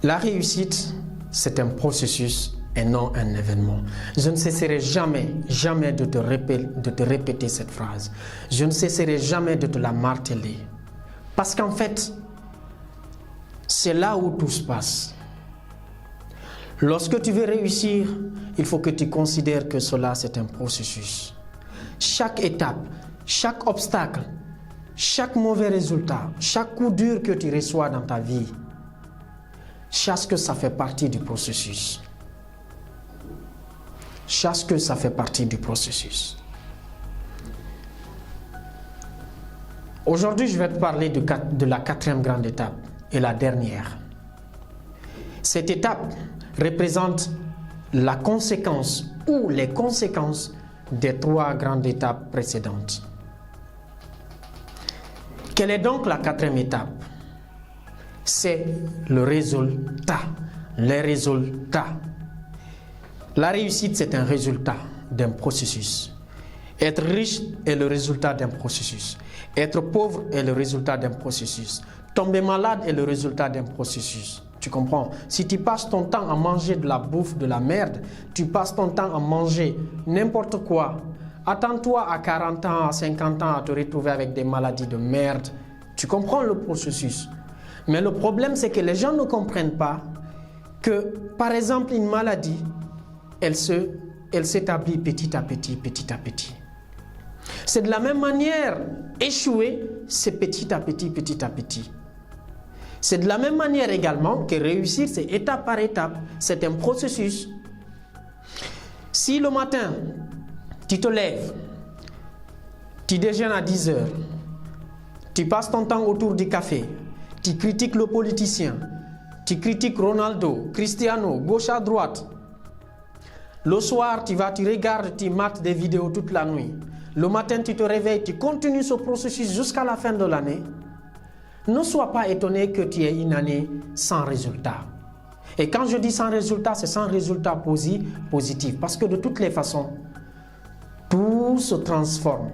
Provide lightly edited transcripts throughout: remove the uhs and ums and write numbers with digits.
La réussite, c'est un processus et non un événement. Je ne cesserai jamais de te répéter cette phrase. Je ne cesserai jamais de te la marteler. Parce qu'en fait, c'est là où tout se passe. Lorsque tu veux réussir, il faut que tu considères que cela, c'est un processus. Chaque étape, chaque obstacle, chaque mauvais résultat, chaque coup dur que tu reçois dans ta vie, sache que ça fait partie du processus. Sache que ça fait partie du processus. Aujourd'hui, je vais te parler de la quatrième grande étape et la dernière. Cette étape représente la conséquence ou les conséquences des trois grandes étapes précédentes. Quelle est donc la quatrième étape? C'est le résultat. Les résultats. La réussite, c'est un résultat d'un processus. Être riche est le résultat d'un processus. Être pauvre est le résultat d'un processus. Tomber malade est le résultat d'un processus. Tu comprends? Si tu passes ton temps à manger de la bouffe, de la merde, tu passes ton temps à manger n'importe quoi. Attends-toi à 40 ans, à 50 ans à te retrouver avec des maladies de merde. Tu comprends le processus? Mais le problème, c'est que les gens ne comprennent pas que, par exemple, une maladie, elle s'établit petit à petit, petit à petit. C'est de la même manière, échouer, c'est petit à petit, petit à petit. C'est de la même manière également que réussir, c'est étape par étape. C'est un processus. Si le matin, tu te lèves, tu déjeunes à 10 heures, tu passes ton temps autour du café, tu critiques le politicien, tu critiques Ronaldo, Cristiano, gauche à droite. Le soir, tu regardes, tu mates des vidéos toute la nuit. Le matin, tu te réveilles, tu continues ce processus jusqu'à la fin de l'année. Ne sois pas étonné que tu aies une année sans résultat. Et quand je dis sans résultat, c'est sans résultat positif. Parce que de toutes les façons, tout se transforme.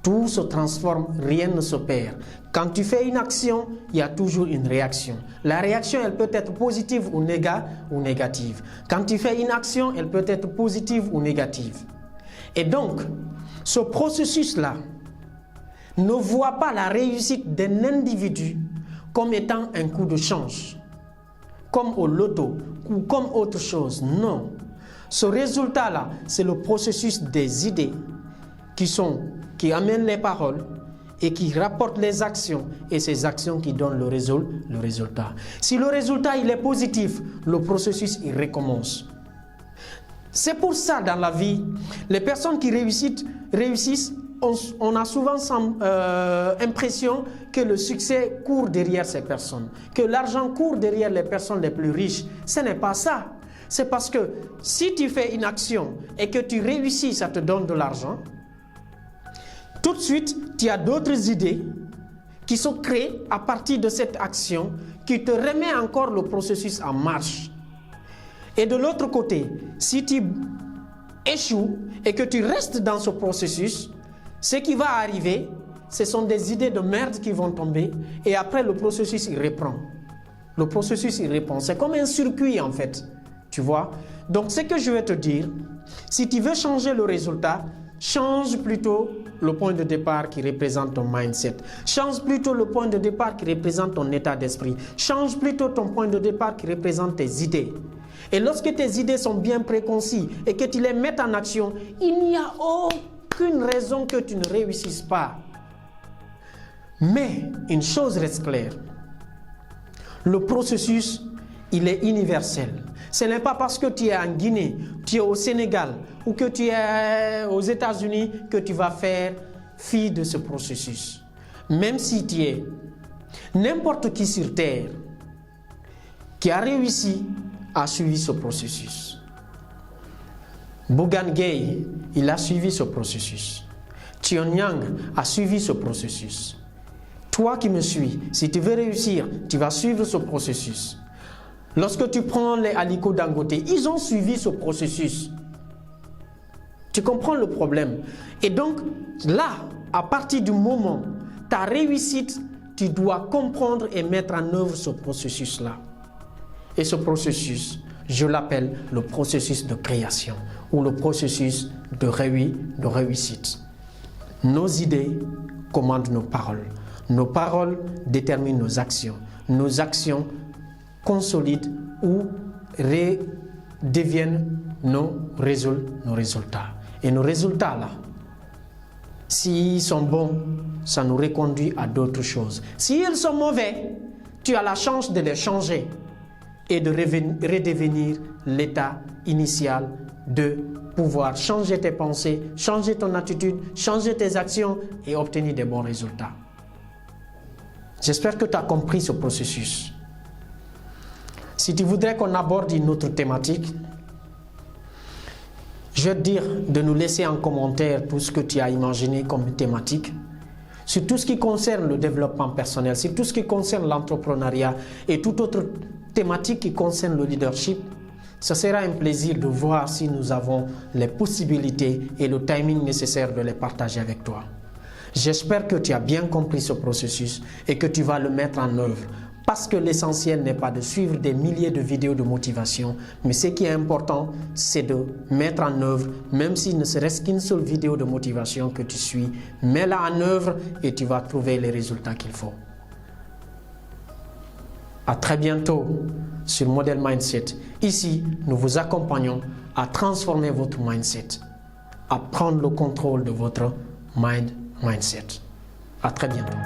Tout se transforme, rien ne se perd. Quand tu fais une action, il y a toujours une réaction. La réaction, elle peut être positive ou négative. Quand tu fais une action, elle peut être positive ou négative. Et donc, ce processus-là, ne vois pas la réussite d'un individu comme étant un coup de chance, comme au loto ou comme autre chose. Non. Ce résultat-là, c'est le processus des idées qui amènent les paroles et qui rapportent les actions, et ces actions qui donnent le résultat. Si le résultat il est positif, le processus il recommence. C'est pour ça dans la vie, les personnes qui réussissent, on a souvent l'impression que le succès court derrière ces personnes, que l'argent court derrière les personnes les plus riches. Ce n'est pas ça. C'est parce que si tu fais une action et que tu réussis, ça te donne de l'argent. Tout de suite, tu as d'autres idées qui sont créées à partir de cette action qui te remet encore le processus en marche. Et de l'autre côté, si tu échoues et que tu restes dans ce processus, ce qui va arriver, ce sont des idées de merde qui vont tomber et après le processus il reprend. Le processus il reprend. C'est comme un circuit en fait. Tu vois? Donc ce que je vais te dire, si tu veux changer le résultat, change plutôt le point de départ qui représente ton mindset. Change plutôt le point de départ qui représente ton état d'esprit. Change plutôt ton point de départ qui représente tes idées. Et lorsque tes idées sont bien préconcis et que tu les mets en action, il n'y a aucune raison que tu ne réussisses pas. Mais une chose reste claire. Le processus, il est universel. Ce n'est pas parce que tu es en Guinée, tu es au Sénégal ou que tu es aux États-Unis que tu vas faire fi de ce processus. Même si tu es n'importe qui sur terre qui a réussi à suivre ce processus. Bougane Gueye, il a suivi ce processus. Tion-Yang a suivi ce processus. Toi qui me suis, si tu veux réussir, tu vas suivre ce processus. Lorsque tu prends les Aliko Dangote, ils ont suivi ce processus. Tu comprends le problème? Et donc, là, à partir du moment, ta réussite, tu dois comprendre et mettre en œuvre ce processus-là. Et ce processus, je l'appelle le processus de création ou le processus de réussite. Nos idées commandent nos paroles. Nos paroles déterminent nos actions. Nos actions consolident ou deviennent nos résultats. Et nos résultats là, s'ils sont bons, ça nous reconduit à d'autres choses. S'ils sont mauvais, tu as la chance de les changer et de redevenir l'état initial, de pouvoir changer tes pensées, changer ton attitude, changer tes actions et obtenir des bons résultats. J'espère que tu as compris ce processus. Si tu voudrais qu'on aborde une autre thématique, je vais te dire de nous laisser en commentaire tout ce que tu as imaginé comme thématique, sur tout ce qui concerne le développement personnel, sur tout ce qui concerne l'entrepreneuriat et toute autre thématique qui concerne le leadership. Ce sera un plaisir de voir si nous avons les possibilités et le timing nécessaire de les partager avec toi. J'espère que tu as bien compris ce processus et que tu vas le mettre en œuvre. Parce que l'essentiel n'est pas de suivre des milliers de vidéos de motivation, mais ce qui est important, c'est de mettre en œuvre, même s'il ne serait-ce qu'une seule vidéo de motivation que tu suis, mets-la en œuvre et tu vas trouver les résultats qu'il faut. À très bientôt sur Model Mindset. Ici, nous vous accompagnons à transformer votre mindset, à prendre le contrôle de votre mindset. À très bientôt.